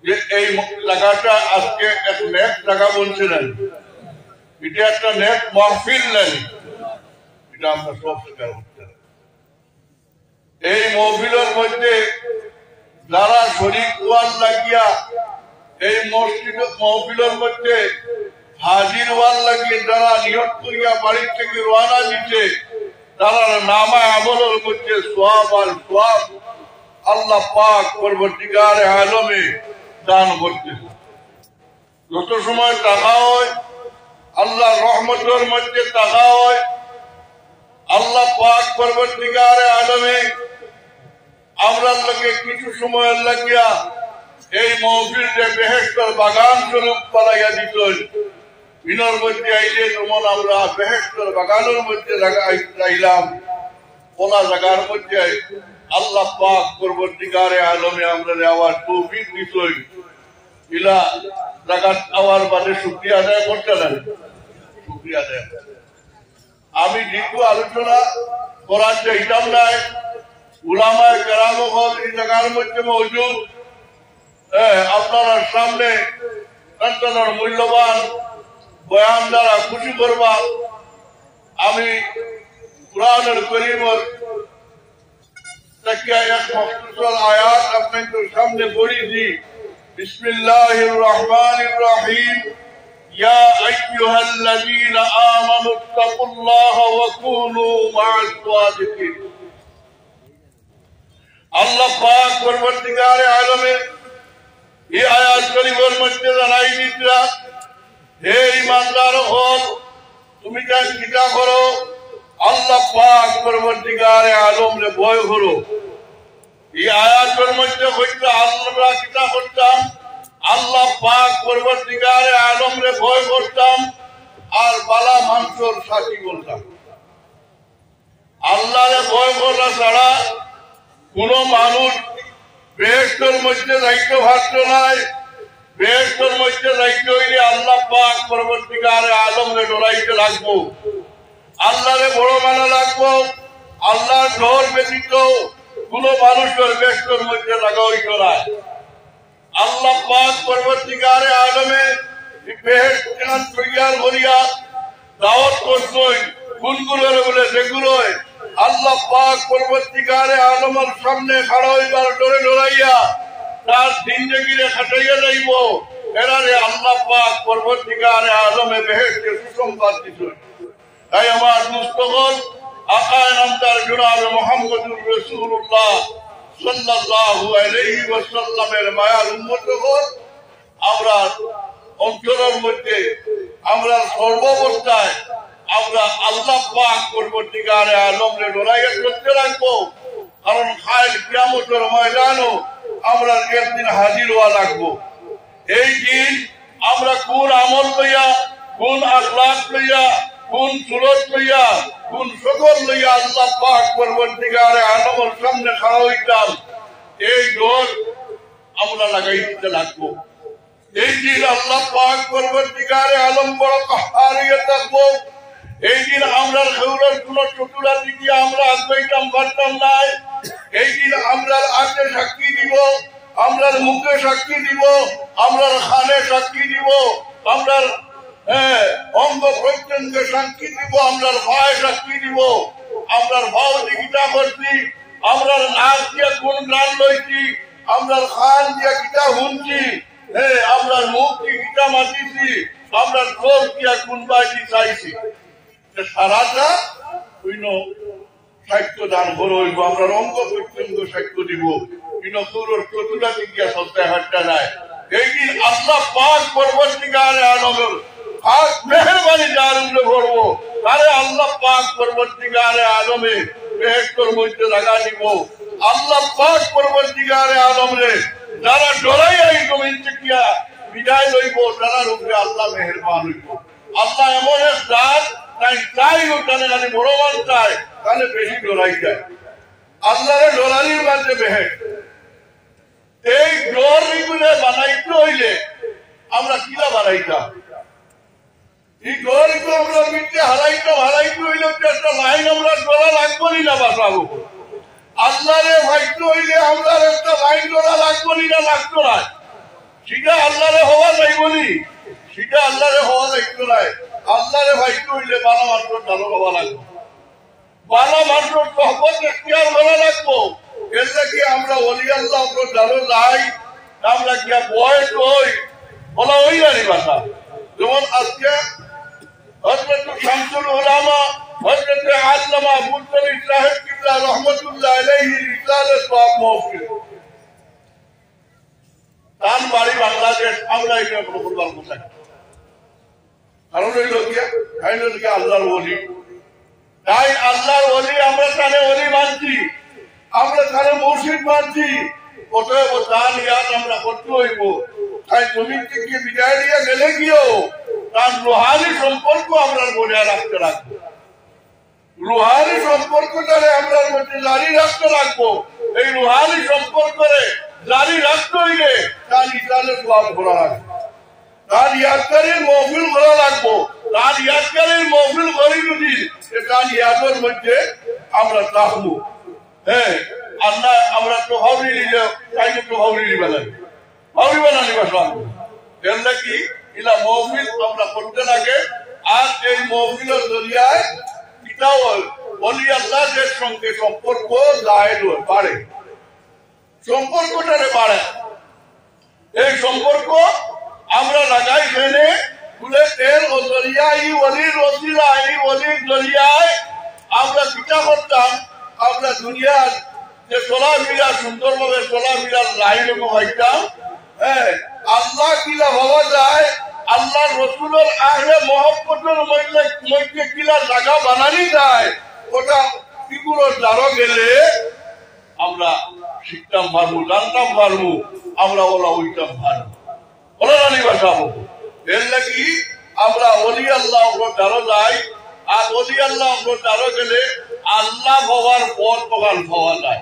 যে এই জায়গাটা আজকে এক নেক জায়গা বলছিলেন, এটা একটা নেক মাহফিল নেই, এটা আমরা সব স্বীকার করতে হবে। এই মাহফিলের মধ্যে যারা শরীক ওয়াল লাগিয়া এই মসজিদ মাহফিলের মধ্যে হাজির ওয়াল লাগিয়ে যারা নিয়ত করিয়া বাড়ির থেকে রওনা দিচ্ছে, তারা নামা আমলের মধ্যে সওয়াব আর সওয়াব আল্লাহ পাক পরবর্তীকার আলমে দান করতেছে। যত সময় টাকা হয় আল্লাহ রহমতের মধ্যে টাকা হয়, আল্লাহ পাক পরবর্তীকার আলমে আমরা লোকে কিছু সময় লাগিয়া এই মাহফিলকে বেহেশতের বাগান স্বরূপ বানাইয়া দিত। বিনর মধ্যে আইলে যেমন আমরা বেহেশতের বাগানের মধ্যে রাইলাম, ওলা জায়গার মধ্যে আল্লাহ পাক পরবর্তীকারে আলমে আমরা নেওয়ার তৌফিক দিতই। ইলা জায়গা নেওয়ার বাদে শুকরিয়া আদায় করতে লাগে, শুকরিয়া আদায়। আমি যেহেতু আলোচনা করার চাইতাম নাই, উলামায়ে কেরাম হল এই জায়গার মধ্যে মজুদ, আপনারা সামনে সন্তানের মূল্যবান বয়ান দ্বারা খুশি করবা। আমি কুরআনুল কারীমের থেকে এক মুখতাসার আয়াত আপনাদের সামনে পড়েছি। বিসমিল্লাহির রহমানির রহিম। ইয়া আইয়ুহাল্লাযীনা আমানুত্তাকুল্লাহা ওয়া কুনু মা'আস সাদিকিন। আল্লাহ পাক পরবর্তীকারে আলমে এই আয়াত শরীফের মধ্যে জানাই দিতরা, হে ঈমানদার হল, তুমি যা কিতা করো আল্লাহ পাক পরবর্তীকারে আলমরে ভয় করো। এই আয়াতের মধ্যে হইতে আমরা কিতা করতাম, আল্লাহ পাক পরবর্তীকারে আলমরে ভয় করতাম আর বালা মানুষের সাথী বলতাম। আল্লাহরে ভয় করা ছাড়া কোন মানুষ বেহেশতের মধ্যে যাইতে পারত নাই। বেহেশতের মধ্যে যাইতে হইলে আল্লাহ পাক পরবর্তীকারে আলমরে ডরাইতে লাগবো, আল্লাহরে বড় মানা লাগবো। আল্লাহর ডর ব্যতীত কোন মানুষের বেহেশতের মধ্যে লাগা হইত না। আল্লাহ পাক পরবর্তীকারে আলমে বেহেশত তৈয়ার করিয়া দাওয়াত করছেন কোনগুলোর বলে যেগুলোয় আল্লাহ পাক পরবর্তীকারে আলমের সামনে খাড়া হইবার ডরে ডরাইয়া তার জিন্দেগিরে খাটাইয়া যাইব, এরারে আল্লাহ পাক পরবর্তীকারে আলমে বেহেশতের সুসংবাদ দিছেন। তাই আমার মুস্তফা আকায়ে নামদার জনাব মুহাম্মদুর রাসূলুল্লাহ সাল্লাল্লাহু আলাইহি ওয়াসাল্লামের মায়ার উম্মতগণ, আমরা অন্তরের মধ্যে আমরা সর্বাবস্থায় আমরা আল্লাহ পাক পরবর্তীকারে আলমরে ডরাইয়া করতে রাখবো। কারণ খায় কিয়ামতের ময়দানও আমরা একদিন হাজির হওয়া লাগবো। এই দিন আমরা কোন আমল লইয়া, কোন আখলাক লইয়া, কোন সুরত লইয়া, কোন সকল লইয়া আল্লাহ পাক পরবর্তীকারে আলমের সামনে খাড়া হইতাম, এই ডর আমরা লাগাই দিতে লাগবো। এই দিন আল্লাহ পাক পরবর্তীকারে আলম বড় কাহার হইয়া থাকবো। এই দিন আমরা খেউরের কোন চতুরা দিকে আমরা আগাইতাম পারতাম নাই। এই দিন আমরা আগে সাক্ষী দিব, আমরা মুখে সাক্ষী দিব, আমরা খানে সাক্ষী দিব, আমরা অঙ্গ প্রত্যঙ্গে সাক্ষী দিব, আমরা ভাই সাক্ষী দিব, আমরা ভাও দিকিটা করছি, আমরা নাক দিয়ে কোন গান লইছি, আমরা খান দিয়ে কিটা শুনছি, আমরা মুখ দিয়ে কিটা মাতিছি, আমরা চোখ দিয়া কোন বাজি চাইছি। সারাটা সাক্ষ্য দান করবো, আমরা অঙ্গ প্রত্যঙ্গ সাক্ষ্য দিব, চতুরা দিকে সপ্তাহে হাটটা নাই। এই দিন আল্লাহ পাক পরবর্তীকারে আলমের খাস মেহরবানি যার উপরে করবো, তারে আল্লাহ পাক পরবর্তীকারে আলমে বেহেশতের মধ্যে লাগা দিব। আল্লাহ পাক পরবর্তীকারে আলমরে যারা ডরাই এই জমিন থেকে বিদায় লইব, তারার উপরে আল্লাহ মেহরবান হইব। আল্লাহ এমন এক জাত, তাই চাই ওখানে খালি বড় মান চায়, তাহলে বেশি ডরাই যায়। আল্লাহরে ডরানির মাঝে বেহেশত। এই ডর এগুলো বানাইতে হইলে আমরা কিলা বানাইতাম? এই ডর এগুলো আমরা মিটে হারাইতে হইলে একটা লাইন আমরা ডরা লাগবো না বাঁচাবো। আল্লাহরে ভাইতে হইলে আমরা একটা লাইন ডরা লাগবো না লাগতো না। সেটা আল্লাহরে হওয়া নাই বলি, সেটা আল্লাহরে হওয়া দায়িত্ব নাই। আল্লাহরে ভাইকে হইলে বালা মানুষ ভালো হওয়া লাগবে, বালা মানুষ সহবত এখতিয়ার করা লাগবো। এর নাকি আমরা ওলি আল্লাহ জানো যাই, আমরা গিয়া বয়স হই বলা হই জানি ভাষা। যেমন আজকে হযরত শামসুল উলামা হযরত আল্লামা আবুল কালাম সাহেব কিবলা রহমাতুল্লাহ আলাইহি রিসালাত সওয়াব মাহফিল, তার বাড়ি বাংলাদেশ। আমরা এটা বলবার কথা কারণ হইল গিয়া আল্লাহর ওলি। তাই আল্লাহর ওলি আমরা তাহলে ওলি মানছি, আমরা তাহলে মুর্শিদ মানছি। অতএব তার ইয়াদ আমরা করতে হইব। তাই জমিন থেকে বিদায় দিয়ে গেলে গিয়েও তার রুহানি সম্পর্ক আমরা বজায় রাখতে রাখবো, রুহানি সম্পর্কটারে আমরা মধ্যে জারি রাখতে রাখবো। এই রুহানি সম্পর্কে জারি রাখতে হইলে তার ইসলামের দোয়ার খোলা রাখবো, তার ইয়াদকারীর মহফিল করা লাগবো। তার ইয়াদকারীর মহফিল করি যদি তার ইয়াদের মধ্যে আমরা থাকবো। হ্যাঁ, আল্লাহ আমরা তো হাওড়ি নিলে তাইকে তো হাওড়ি নিবে না, হাওড়ি বানানি বাসা এর নাকি ইলা মহফিল আমরা করতে লাগে। আর এই মহফিলের জরিয়ায় পিতাও বলি আল্লাহদের সঙ্গে সম্পর্ক জাহের বাড়ে, সম্পর্কটারে বাড়ে। এই সম্পর্ক আমরা লাগাই ফেলে তুলে এর জরিয়ায় ওলির রসিলা এই ওলির জরিয়ায় আমরা পিতা করতাম। আমরা দুনিয়ার যে চলাফেরা সুন্দরভাবে চলাফেরার লাইন হইতাম। হ্যাঁ, আল্লাহ কিলা ভাবা যায়, আল্লাহ রসুলের আহলে মহব্বতের মধ্যে কিলা জায়গা বানানি যায়, ওটা কিগুলো জানো গেলে আমরা শিখতাম পারবো, জানতাম পারবো, আমরা ওলা ওইটাম পারবো, ওলা জানি বাসাবো। এর নাকি আমরা ওলি আল্লাহ জানো যাই। আর ওলি আল্লাহ জানো গেলে আল্লাহ হওয়ার পথ প্রকাশ পাওয়া যায়,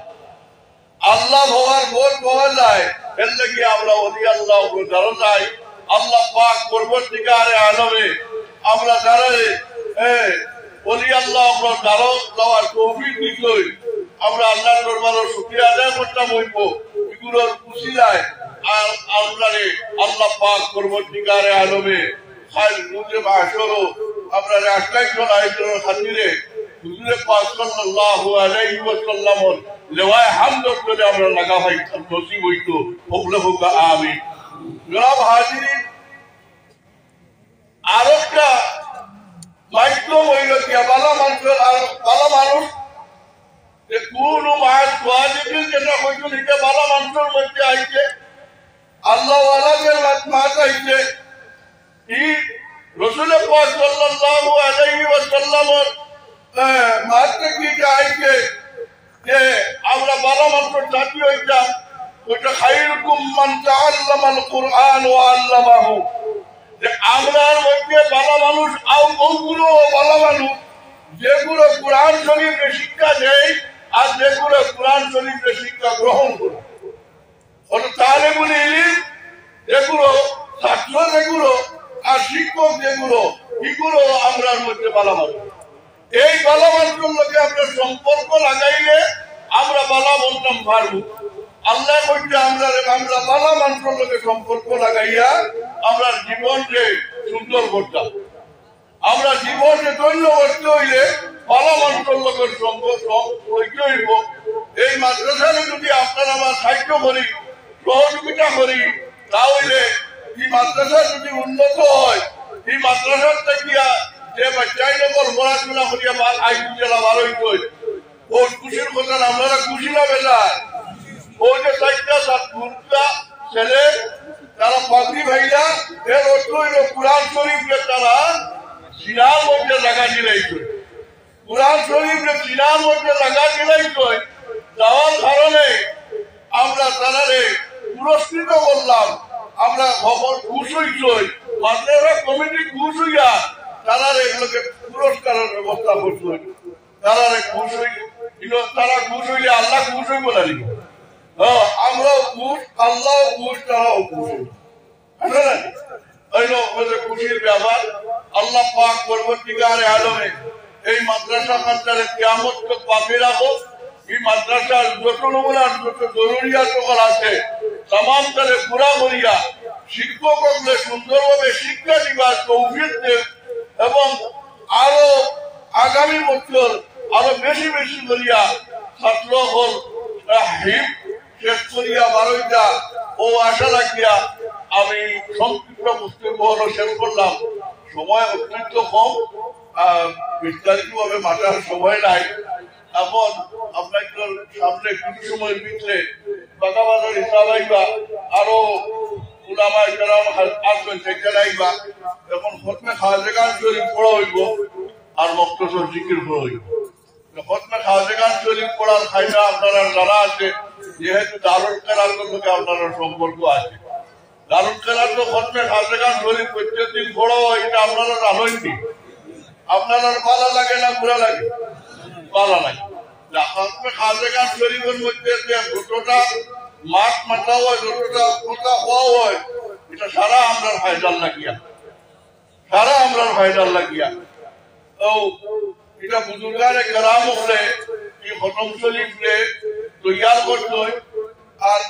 আল্লাহ হওয়ার পথ পাওয়া যায়। এর নাকি আমরা ওলি আল্লাহ জানো যাই। আল্লাহ পাক পরবর্তীকালে আলমে আমরা যারা ওলি আল্লাহ জানো যাওয়ার তৌফিক দিই, আমরা আল্লাহ দরবারের শুকরিয়া আদায় করতাম হইব এগুলোর উসিলায়। আর আল্লাহ পাক পরবর্তীকালে আলমে খাল রুজে বাসরও আমরা রাস্তায় চলাইতের খাতিরে হুজুরে পাক সাল্লাল্লাহু আলাইহি ওয়াসাল্লামের লেওয়ায় হামদ করে আমরা লাগা ভাই নসিব হইতো। ওগুলো হোক আমিন। জনাব হাজিরিন, আর একটা দায়িত্ব হইল কি বালা মানুষের, আর বালা মানুষ যে কোন মাস যেটা হইতো এটা বালা মানুষের মধ্যে আইছে, আল্লাহ আলাদের মাস আইছে। এই রসুল পাক সাল্লাল্লাহু আলাইহি ওয়াসাল্লামের মাস থেকে আইছে যে আমরা বালা মানুষের জাতি হইতাম। ওইটা খায়রুকুম মান তাআল্লামাল কুরআন ওয়া আল্লামাহু, যে আমরার মধ্যে বালা মানুষ আর ওগুলো বালা মানুষ যেগুলো কোরআন শরীফের শিক্ষা দেয় আর যেগুলো কোরআন শরীফের শিক্ষা গ্রহণ করে, ওটা তালেবুল ইলম যেগুলো, ছাত্র যেগুলো আর শিক্ষক যেগুলো, এগুলো আমরার মধ্যে বালা মানুষ। এই বালা মানুষের লোকে আমরা সম্পর্ক লাগাইলে আমরা বালা বলতাম পারবো। আল্লাহ কইতে আমরা বালা মানুষের লোকে সম্পর্ক লাগাইয়া আমরা জীবনকে সুন্দর করতাম। আমরা জীবনকে ধন্য করতে হইলে বালা মানুষের লোকের সম্পর্ক হইব। এই মাদ্রাসারে যদি আপনারা আমার সাহায্য করি, সহযোগিতা করি, তাহলে এই মাদ্রাসা যদি উন্নত হয়, এই মাদ্রাসার থেকে যে বাচ্চাই নম্বর পড়াশোনা করিয়া আইন জেলা ভালো হইত, ও খুশির কথা আপনারা খুশি না বেলা। ও যে চারটা ছেলে তারা পাগড়ি ভাইলা এর অর্থ হইল কোরআন শরীফকে তারা সিনার মধ্যে লাগা দিলাইছে, কোরআন শরীফকে সিনার মধ্যে লাগা দিলাইছে। যাওয়ার কারণে আমরা তারারে পুরস্কৃত করলাম। আমরা খবর খুশ হইছই, মাদ্রাসা কমিটি খুশ হইয়া তারারে এগুলোকে পুরস্কারের ব্যবস্থা করছে। তারারে খুশ হইল, তারা খুশ হইলে আল্লাহ খুশ হইব না। আমরাও খুশ, আল্লাহ খুশ, তারাও খুশ। খুশির ব্যাপার আল্লাহ পাক পরবর্তীকালে আলমে এই মাদ্রাসা কান্তারে কিয়ামত তক বাকি রাখো। এই মাদ্রাসার যত নমুনার যত জরুরিয়াত সকল আছে তাম তারে পুরা করিয়া শিক্ষক হলে সুন্দরভাবে শিক্ষা দিবার তৌফিক দেন এবং আরো আগামী বছর আরো বেশি বেশি করিয়া ছাত্র হল হিপ শেষ করিয়া বারোইটা ও আশা রাখিয়া আমি সংক্ষিপ্ত বক্তব্য হলো শেষ করলাম। সময় অত্যন্ত কম, বিস্তারিত ভাবে মাথার সময় নাই। এখন আপনার সামনে কিছু সময় ভিতরে বাগাবাজার হিসাব আইবা, আরো উলামায়ে কেরাম আসবেন থেকে আইবা। এখন খতমে খাওয়াজেগান শরীফ পড়া হইব আর মুক্তসর জিকির পড়া হইব। খতমে খাওয়াজেগান শরীফ পড়ার খাইনা আপনারা জানা আছে, যেহেতু দারুল কেরাতের লোকে আপনারা সম্পর্ক আছে। দারুল কেরাত তো খতমে খাওয়াজেগান শরীফ প্রত্যেকদিন পড়া হয়, এটা আপনারা জানেননি। আপনারা ভালো লাগে না বুড়া লাগে? ভালো লাগে। খতমে খাওয়াজেগান শরীফের মধ্যে যে যতটা মাছ মাথা হয়, যতটা কথা হওয়া হয়, এটা সারা আমরার ফায়দার লাগিয়া, সারা আমরার ফায়দার লাগিয়া। তো এটা বুজুর্গারে কেরাম হলে এই খতম শরীফে তৈয়ার করতে হয়, আর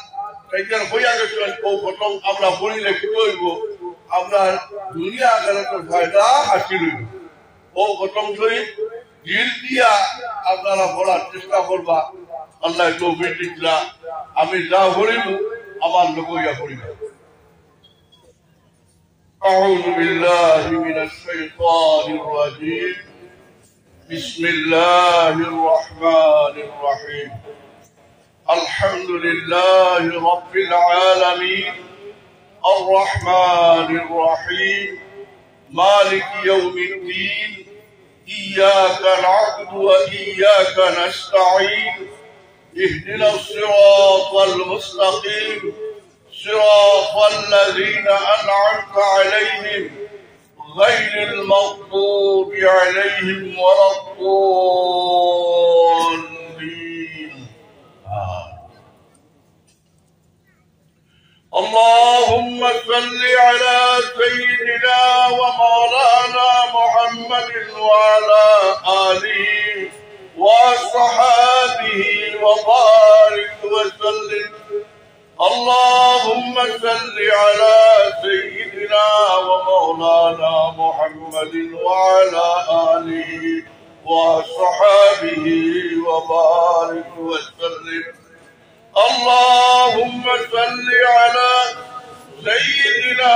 এইটার হইয়া গেছে ও খতম আমরা পড়িলে কি হইব, আমরা দুনিয়া আখেরাতের ফায়দা হাসিল হইব। ও খতম শরীফ দিল দিয়া আপনারা পড়ার চেষ্টা করবা। আল্লাহ তৌফিক দিলা, আমি যা পড়িব আমার লোক ইয়া পড়িব। أعوذ بالله من الشيطان الرجيم. بسم الله الرحمن الرحيم. الحمد لله رب العالمين الرحمن الرحيم مالك يوم الدين إياك نعبد وإياك نستعين اهدنا الصراط المستقيم صراط الذين أنعمت عليهم غير المغضوب عليهم ولا الضالين. اللهم صل على سيدنا ومولانا محمد وعلى آله وصحابه وبارك وسلم. اللهم صل على سيدنا ومولانا محمد وعلى آله وصحابه وبارك وسلم. اللهم صل على سيدنا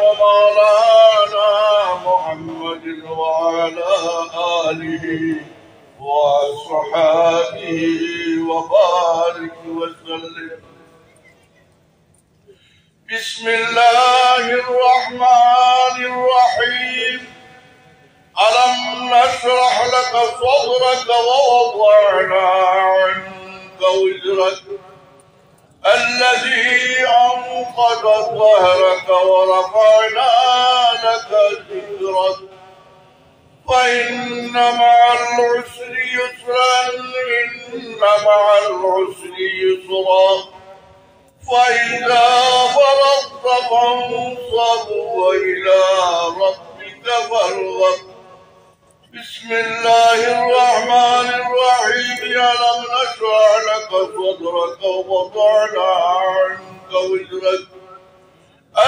ومولانا محمد وعلى آله وصحابه وبارك وسلم. بسم الله الرحمن الرحيم. ألم نشرح لك صدرك ووضعنا عنك وزرك الذي أنقض ظهرك ورفعنا لك ذكرك فإن مع العسر يسرا إن مع العسر يسرا فإذا فرغت فانصب وإلى ربك فارغب. بسم الله الرحمن الرحيم. ألم نشرح لك صدرك ووضعنا عنك وزرك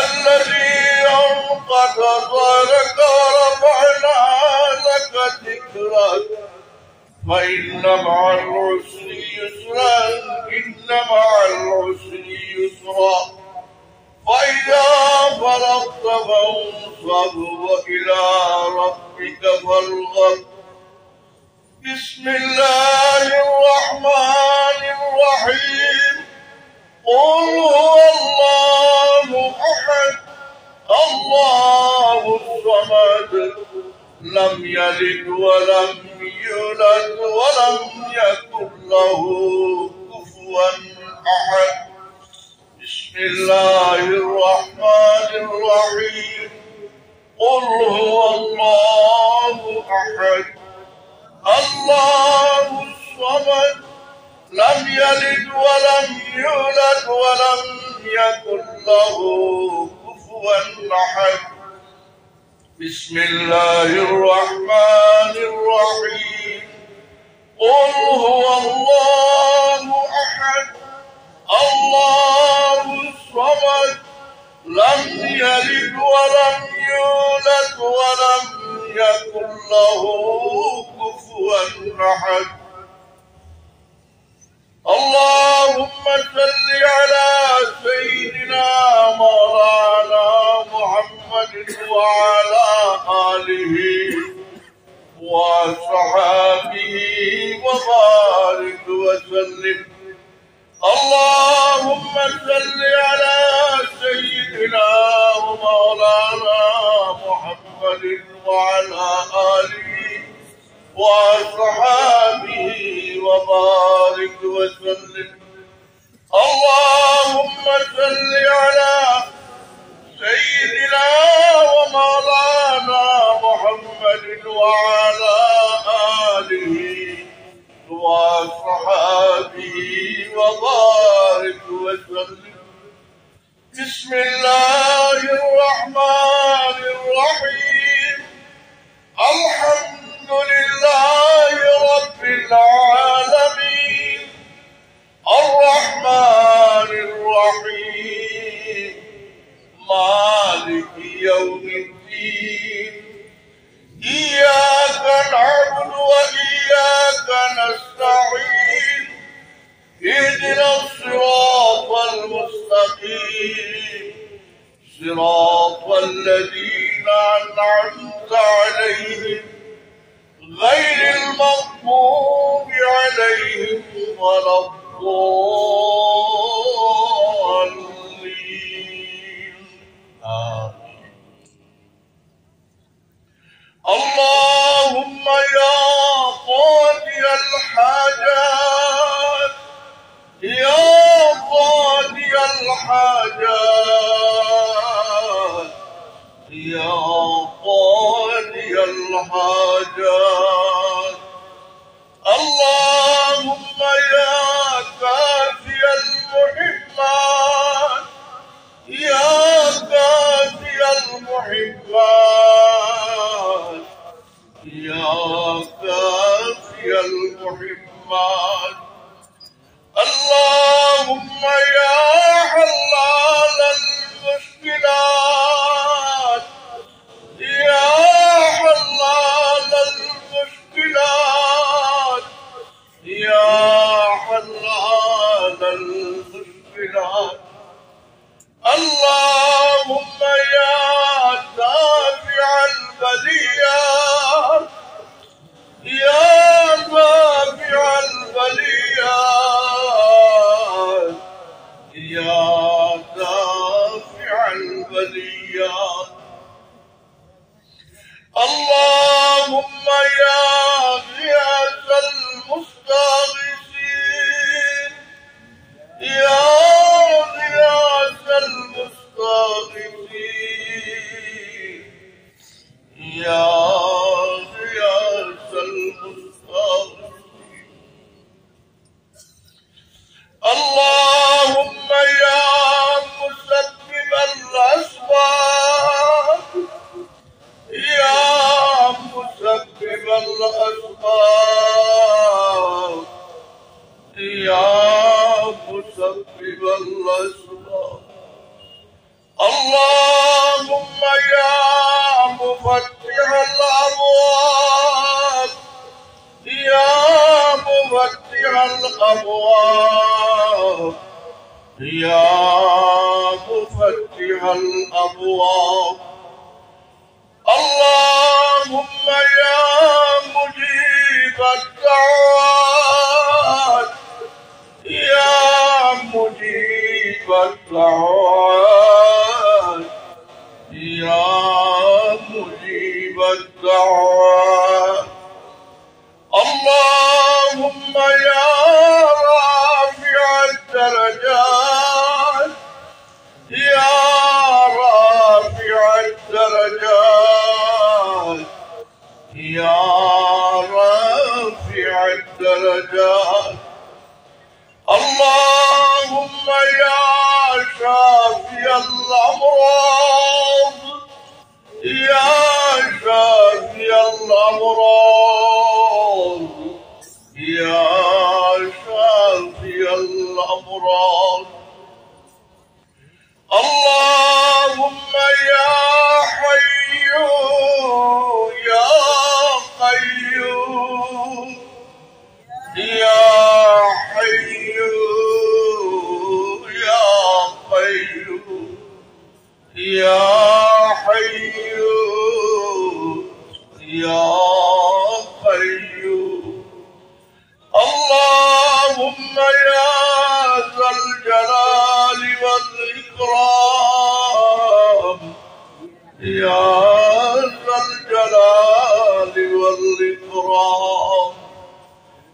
الذي أنقض ظهرك ورفعنا لك ذكرك فإن مع العسر يسرا إن مع العسر يسرا فإذا فرغت فانصب وإلى ربك فارغب. بسم الله الرحمن الرحيم. قل هو الله أحد الله الصمد لم يلد ولم يولد ولم يكن له كفوا أحد. بسم الله الرحمن الرحيم. قل هو الله أحد الله الصمد لم يلد ولم يولد ولم يكن له كفوا أحد. بسم الله الرحمن الرحيم. قل هو الله أحد الله الصمد لم يلد ولم يولد ولم يكن له كفوا أحد. اللهم صل على سيدنا مولانا محمد وعلى آله وصحبه وبارك وسلم. اللهم صل على سيدنا ومولانا محمد وعلى آله وصحبه وبارك وسلم. اللهم صل على سيدنا ومولانا محمد وعلى آله وصحبه وبارك وسلم. بسم الله الرحمن الرحيم. الحمد لله رب العالمين الرحمن الرحيم مالك يوم الدين. إياك نعبد وإياك نستعين. اهدنا الصراط المستقيم صراط الذين أنعمت عليهم غير المغضوب عليهم ولا الضالين. آمين. اللهم يا قاضي الحاجات يا قاضي الحاجات يا قاضي الحاجات. اللهم يا كافي المحبات يا كافي المحبات يا كافي المحبات. اللهم يا حلال المشكلات يا حلال المشكلات يا حلال المشكلات. اللهم يا دافع البليات يا دافع البليات يا دافع البليات. اللهم يا غياث المستغيثين يا غياث المستغيثين يا غياث المستغيثين. اللهم يا مسبب الأسباب يا مسبب الأسباب يا مسبب الأسباب. اللهم يا مفتح الأبواب يا مفتح الأبواب يا مفتح الأبواب. اللهم يا مجيب الدعوات يا مجيب الدعوات يا مجيب الدعوات. اللهم يا رافع الدرجات يا رافع الدرجات يا رافع الدرجات. اللهم يا شافي الأمراض يا شافي الأمراض يا شافي الأمراض. الله يا حي يا قيوم اللهم يا ذا الجلال والإكرام يا ذا الجلال والإكرام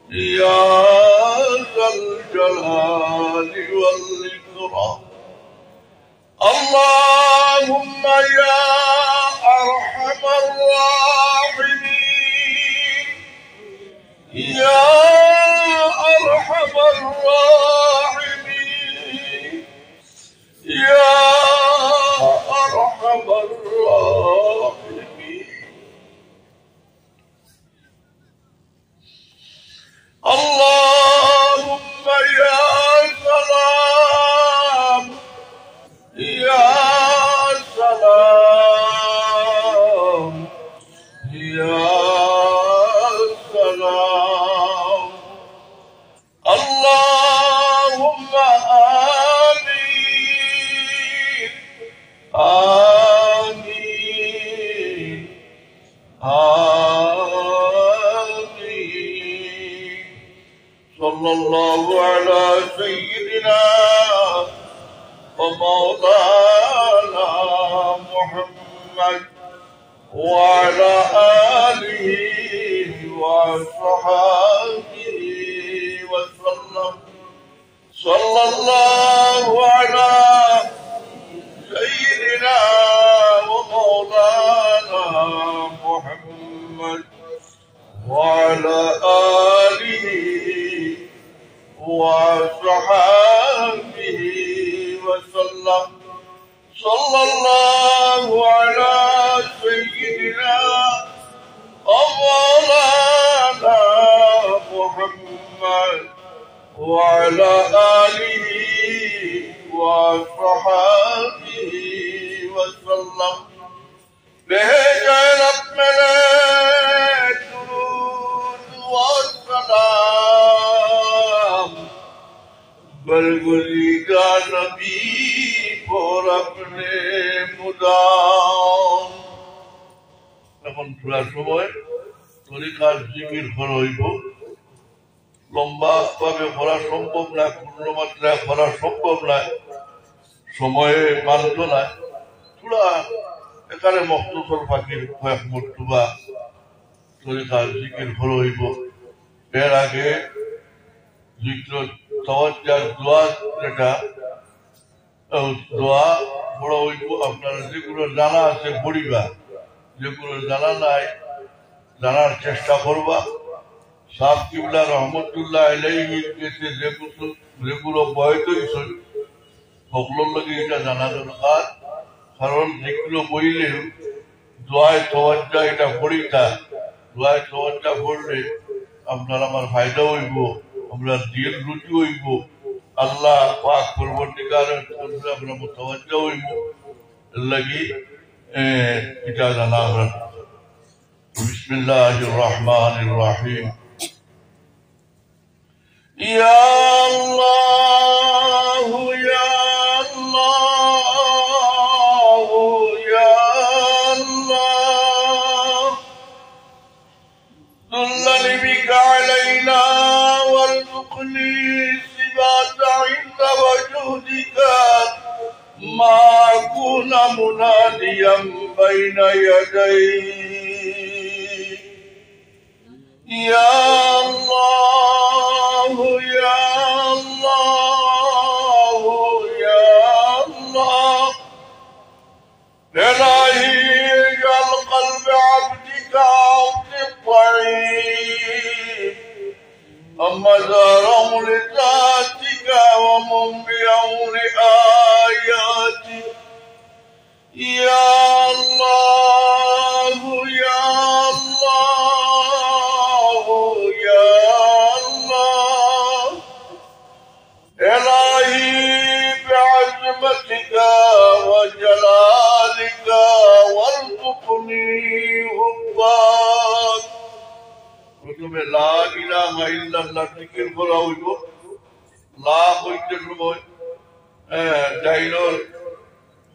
يا ذا الجلال والإكرام اللهم يا أرحم الراحمين يا أرحم الراحمين يا أرحم الراحمين اللهم يا سلام يا سلام يا سلام اللهم آمين آمين آمين صلى الله على سيدنا ومولانا محمد وعلى آله وصحبه وسلم صلى الله على سيدنا ومولانا محمد وعلى آله وصحبه وسلم صلى الله على سيدنا ومولانا محمد وعلى آله وصحبه وسلم بهجر الدرود والسلام بلغ نبی پر اپنے مدام এখন পুরা সময় তরিকার জিকির করা হইব লম্বা ভাবে করা সম্ভব না পূর্ণ মাত্রায় করা সম্ভব না সময়ে মানত না পুরা এখানে মখতুসর ফাকির কয়েক মর্তবা তরিকার জিকির করা হইব এর আগে জিক্র তাওয়াজ্জুহ দোয়া যেটা দোয়া বড় হইব আপনারা যেগুলো জানা আছে পড়িবা যেগুলো জানা নাই জানার চেষ্টা করবা সাহেব কিবলা রহমতুল্লাহ আলাইহি কাছে যেগুলো বয়স হইছে সকলের লাগে এটা জানা দরকার কারণ যেগুলো বইলে দোয়ায় তাওয়াজ্জুহ এটা পড়িতা দোয়ায় তাওয়াজ্জুহ পড়লে আপনার আমার ফায়দা হইব আমরা দিল রুচি হইব আল্লাহ পাক পরবর্তীকালের তরফে আমরা মুতাওয়াজ্জহ হইব লাগি এটা জানা আমরা বিসমিল্লাহির রহমানির রহিম ইয়া আল্লাহ ইয়া আল্লাহ ইয়া আল্লাহ দুল্লানি বিকা আলাইনা وارزقني ثبات عند وجودك ما أكون مناديا بين يديك يا الله يا الله يا الله إلهي اجعل قلب عبدك عبد الضعيف مزار لذاتك ومنبع لآياتك يا الله يا الله يا الله إلهي بعظمتك وجلالك وارزقني حبك প্রথমে লা ইলাহা ইল্লাল্লাহ জিকির করা হইব লা হইতে সময় ডাইনর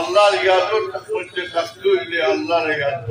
আল্লাহর ইয়াদত করতে থাকতে হইলে আল্লাহর ইয়াদ